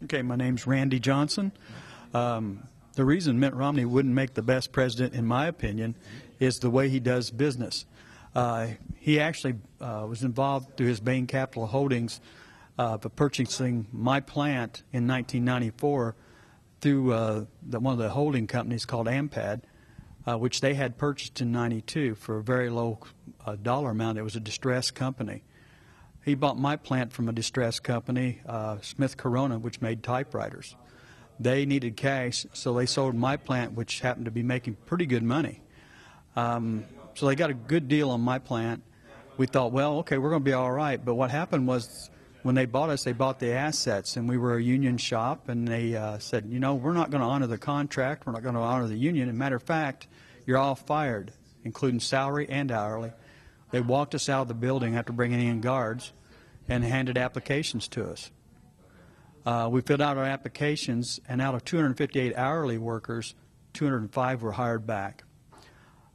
Okay, my name's Randy Johnson. The reason Mitt Romney wouldn't make the best president, in my opinion, is the way he does business. He actually was involved through his Bain Capital holdings for purchasing my plant in 1994 through one of the holding companies called Ampad, which they had purchased in '92 for a very low dollar amount. It was a distressed company. He bought my plant from a distressed company, Smith Corona, which made typewriters. They needed cash, so they sold my plant, which happened to be making pretty good money. So they got a good deal on my plant. We thought, well, okay, we're going to be all right. But what happened was when they bought us, they bought the assets, and we were a union shop, and they said, you know, we're not going to honor the contract. We're not going to honor the union. As a matter of fact, you're all fired, including salary and hourly. They walked us out of the building after bringing in guards and handed applications to us. We filled out our applications, and out of 258 hourly workers, 205 were hired back.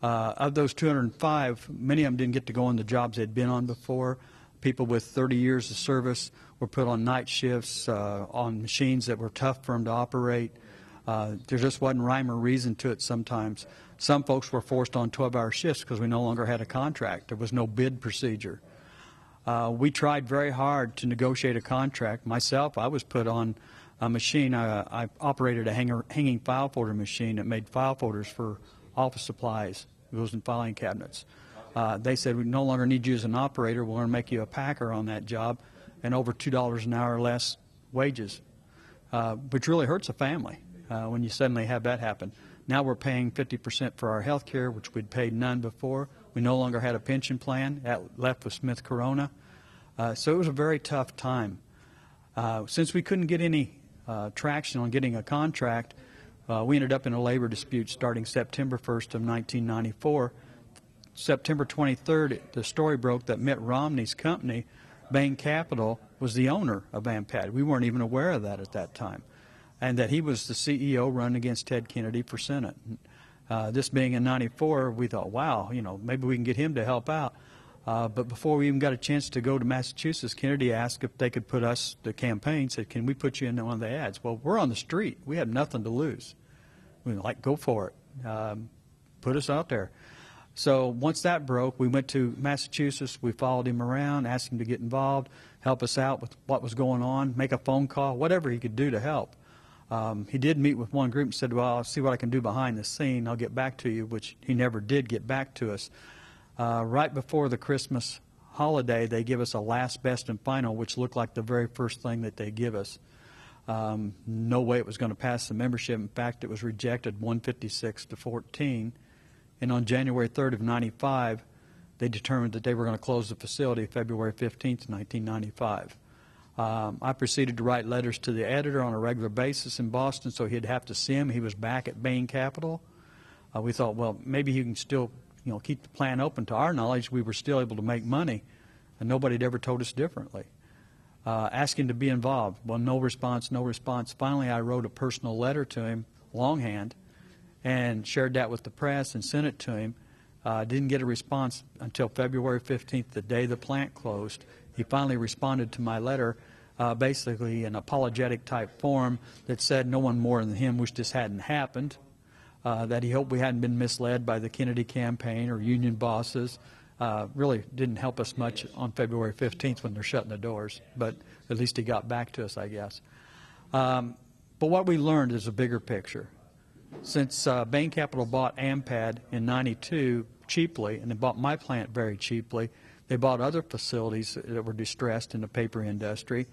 Of those 205, many of them didn't get to go on the jobs they'd been on before. People with 30 years of service were put on night shifts on machines that were tough for them to operate. There just wasn't rhyme or reason to it sometimes. Some folks were forced on 12-hour shifts because we no longer had a contract. There was no bid procedure. We tried very hard to negotiate a contract. Myself, I was put on a machine. I operated a hanging file folder machine that made file folders for office supplies. It goes in filing cabinets. They said, we no longer need you as an operator. We're going to make you a packer on that job, and over $2 an hour less wages, which really hurts a family when you suddenly have that happen. Now we're paying 50% for our health care, which we'd paid none before. We no longer had a pension plan. That left with Smith Corona. So it was a very tough time. Since we couldn't get any traction on getting a contract, we ended up in a labor dispute starting September 1st of 1994. September 23rd, the story broke that Mitt Romney's company, Bain Capital, was the owner of Ampad. We weren't even aware of that at that time, and that he was the CEO running against Ted Kennedy for Senate. This being in '94, we thought, wow, you know, maybe we can get him to help out. But before we even got a chance to go to Massachusetts, Kennedy asked if they could put us, the campaign, said, can we put you in one of the ads? Well, we're on the street. We have nothing to lose. We were like, go for it. Put us out there. So once that broke, we went to Massachusetts. We followed him around, asked him to get involved, help us out with what was going on, make a phone call, whatever he could do to help. He did meet with one group and said, well, I'll see what I can do behind the scene. I'll get back to you, which he never did get back to us. Right before the Christmas holiday, they give us a last, best, and final, which looked like the very first thing that they give us. No way it was going to pass the membership. In fact, it was rejected 156 to 14. And on January 3rd of '95, they determined that they were going to close the facility February 15th, 1995. I proceeded to write letters to the editor on a regular basis in Boston, so he'd have to see him. He was back at Bain Capital. We thought, well, maybe he can still, you know, keep the plant open. To our knowledge, we were still able to make money, and nobody had ever told us differently. Asking to be involved. Well, no response, no response. Finally, I wrote a personal letter to him, longhand, and shared that with the press and sent it to him. Didn't get a response until February 15th, the day the plant closed. He finally responded to my letter, basically an apologetic type form that said no one more than him wished this hadn't happened, that he hoped we hadn't been misled by the Kennedy campaign or union bosses. Really didn't help us much on February 15th when they're shutting the doors, but at least he got back to us, I guess. But what we learned is a bigger picture. Since Bain Capital bought Ampad in '92 cheaply, and they bought my plant very cheaply, they bought other facilities that were distressed in the paper industry.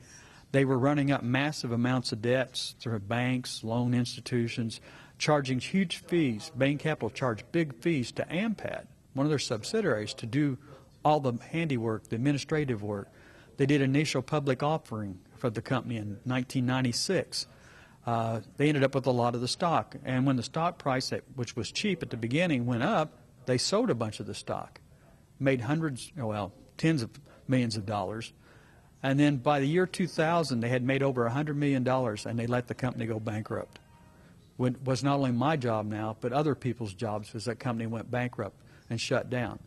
They were running up massive amounts of debts through banks, loan institutions, charging huge fees. Bain Capital charged big fees to Ampad, one of their subsidiaries, to do all the handiwork, the administrative work. They did an initial public offering for the company in 1996. They ended up with a lot of the stock. And when the stock price, which was cheap at the beginning, went up, they sold a bunch of the stock, made hundreds, well, tens of millions of dollars. And then by the year 2000, they had made over $100 million, and they let the company go bankrupt. It was not only my job now, but other people's jobs as that company went bankrupt and shut down.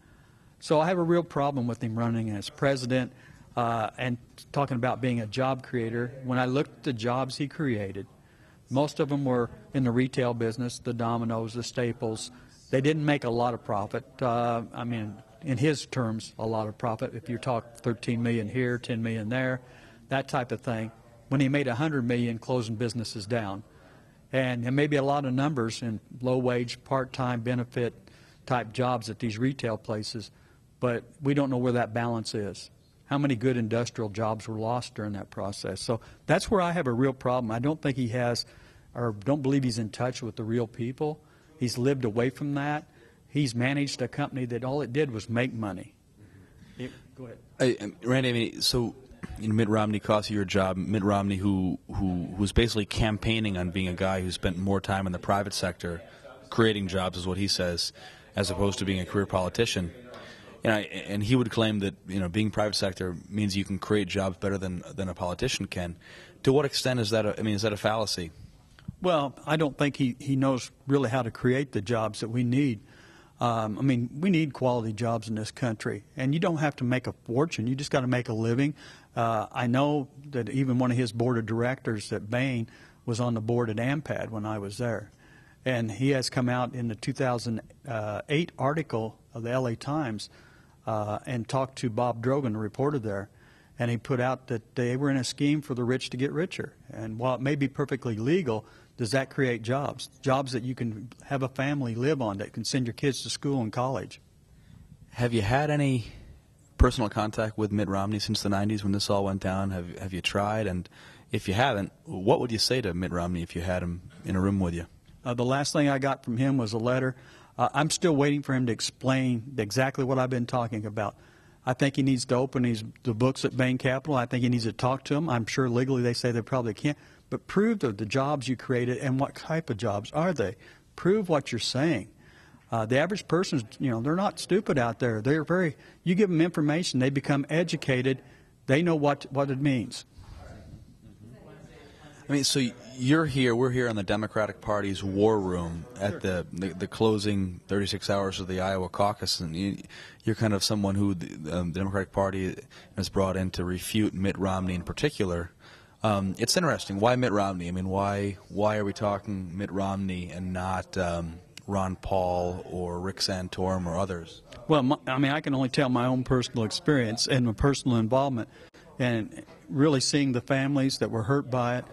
So I have a real problem with him running as president. And talking about being a job creator, when I looked at the jobs he created, most of them were in the retail business, the Domino's, the Staples. They didn't make a lot of profit. I mean, in his terms, a lot of profit. If you talk 13 million here, 10 million there, that type of thing. When he made 100 million, closing businesses down. And there may be a lot of numbers in low-wage, part-time, benefit-type jobs at these retail places, but we don't know where that balance is. How many good industrial jobs were lost during that process? So that's where I have a real problem. I don't think he has, or don't believe he's in touch with the real people. He's lived away from that. He's managed a company that all it did was make money. Go ahead. Randy, I mean, so Mitt Romney cost you your job. Mitt Romney, who was basically campaigning on being a guy who spent more time in the private sector, creating jobs is what he says, as opposed to being a career politician. And he would claim that being private sector means you can create jobs better than a politician can. To what extent is that? Is that a fallacy? Well, I don't think he knows really how to create the jobs that we need. I mean, we need quality jobs in this country, and you don't have to make a fortune. You just got to make a living. I know that even one of his board of directors at Bain was on the board at Ampad when I was there, and he has come out in the 2008 article of the LA Times and talked to Bob Drogan, the reporter there, and he put out that they were in a scheme for the rich to get richer. And while it may be perfectly legal, does that create jobs? Jobs that you can have a family live on, that can send your kids to school and college. Have you had any personal contact with Mitt Romney since the 90s when this all went down? Have you tried? And if you haven't, what would you say to Mitt Romney if you had him in a room with you? The last thing I got from him was a letter. I'm still waiting for him to explain exactly what I've been talking about. I think he needs to open the books at Bain Capital. I think he needs to talk to them. I'm sure legally they say they probably can't. But prove the jobs you created and what type of jobs are they. Prove what you're saying. The average person, they're not stupid out there. You give them information, they become educated. They know what it means. I mean, so we're here in the Democratic Party's war room at the closing 36 hours of the Iowa caucus, and you're kind of someone who the Democratic Party has brought in to refute Mitt Romney in particular. It's interesting. Why Mitt Romney? I mean, why are we talking Mitt Romney and not Ron Paul or Rick Santorum or others? Well, I can only tell my own personal experience and my personal involvement, and really seeing the families that were hurt by it.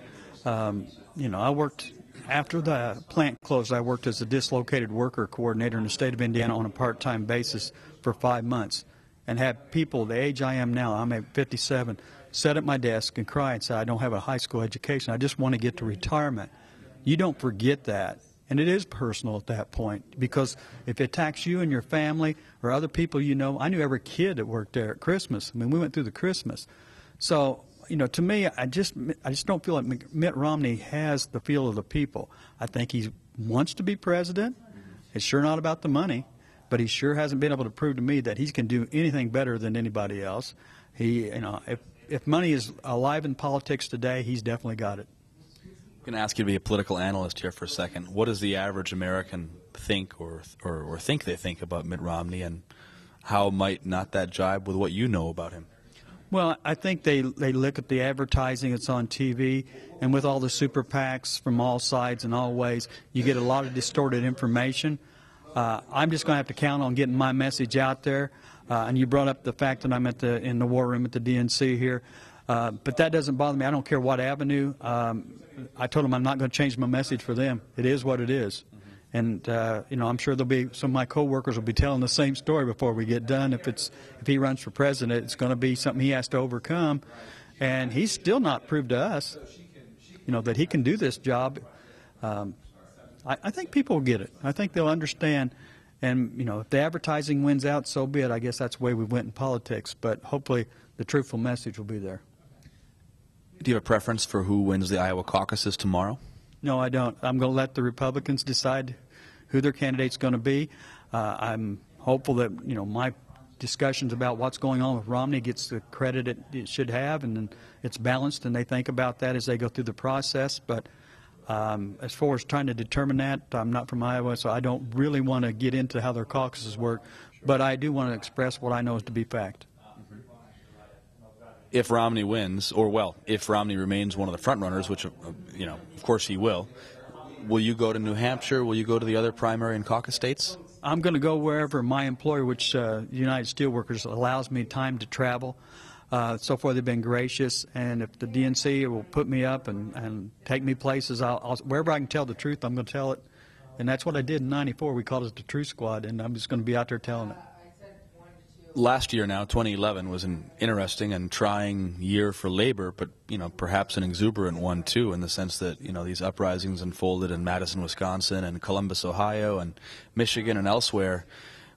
I worked, after the plant closed, I worked as a dislocated worker coordinator in the state of Indiana on a part-time basis for 5 months, and had people the age I am now, I'm at 57, sit at my desk and cry and say, I don't have a high school education. I just want to get to retirement. You don't forget that. And it is personal at that point, because if it attacks you and your family or other people I knew every kid that worked there at Christmas. I mean, we went through the Christmas. So, to me, I just don't feel like Mitt Romney has the feel of the people. I think he wants to be president. It's sure not about the money, but he sure hasn't been able to prove to me that he can do anything better than anybody else. If money is alive in politics today, he's definitely got it. I'm going to ask you to be a political analyst here for a second. What does the average American think or think they think about Mitt Romney, and how might not that jibe with what you know about him? Well, I think they look at the advertising that's on TV, and with all the super PACs from all sides and all ways, you get a lot of distorted information. I'm just going to have to count on getting my message out there. And you brought up the fact that I'm in the war room at the DNC here. But that doesn't bother me. I don't care what avenue. I told them I'm not going to change my message for them. It is what it is. And I'm sure some of my coworkers will be telling the same story before we get done. If he runs for president, it's going to be something he has to overcome, and he's still not proved to us, that he can do this job. I think people will get it. I think they'll understand. And if the advertising wins out, so be it. I guess that's the way we went in politics. But hopefully, the truthful message will be there. Do you have a preference for who wins the Iowa caucuses tomorrow? No, I don't. I'm going to let the Republicans decide who their candidate's going to be. I'm hopeful that my discussions about what's going on with Romney gets the credit it should have, and then it's balanced, and they think about that as they go through the process. But as far as trying to determine that, I'm not from Iowa, so I don't really want to get into how their caucuses work. But I do want to express what I know is to be fact. if Romney wins, or well, if Romney remains one of the front runners, which you know, of course he will you go to New Hampshire? Will you go to the other primary and caucus states? I'm going to go wherever my employer, which United Steelworkers, allows me time to travel. So far they've been gracious, and if the DNC will put me up and take me places, wherever I can tell the truth, I'm going to tell it. And that's what I did in '94. We called it the Truth Squad, and I'm just going to be out there telling it. Last year now, 2011, was an interesting and trying year for labor, but perhaps an exuberant one too, in the sense that these uprisings unfolded in Madison, Wisconsin, and Columbus, Ohio, and Michigan, and elsewhere.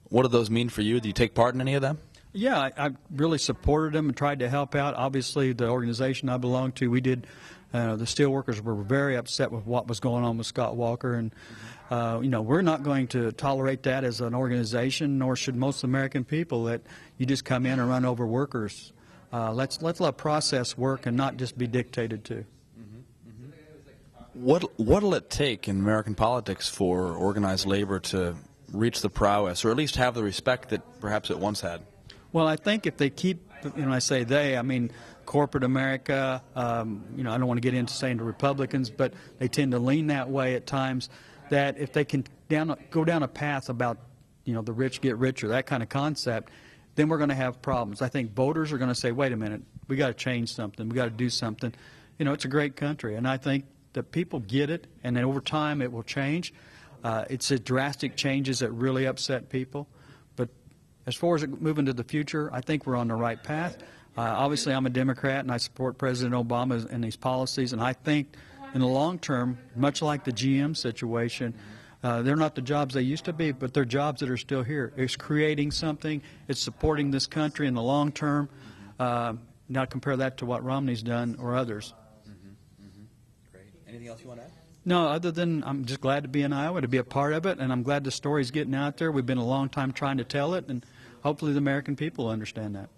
What do those mean for you? Do you take part in any of them? Yeah, I really supported them and tried to help out. Obviously, the organization I belong to, we did. The steelworkers were very upset with what was going on with Scott Walker, and we're not going to tolerate that as an organization, nor should most American people, that you just come in and run over workers. Let's let process work and not just be dictated to. What'll it take in American politics for organized labor to reach the prowess, or at least have the respect that perhaps it once had? Well, I think if they keep, I say they, I mean corporate America, I don't want to get into saying the Republicans, but they tend to lean that way at times, that if they can go down a path about, the rich get richer, that kind of concept, then we're going to have problems. I think voters are going to say, wait a minute, we got to change something, we got to do something. It's a great country, and I think that people get it, and then over time it will change. It's a drastic changes that really upset people. But as far as moving to the future, I think we're on the right path. Obviously, I'm a Democrat, and I support President Obama and these policies, and I think in the long term, much like the GM situation, they're not the jobs they used to be, but they're jobs that are still here. It's creating something. It's supporting this country in the long term. Now compare that to what Romney's done or others. Great. Anything else you want to add? No, other than I'm just glad to be in Iowa, to be a part of it, and I'm glad the story's getting out there. We've been a long time trying to tell it, and hopefully the American people will understand that.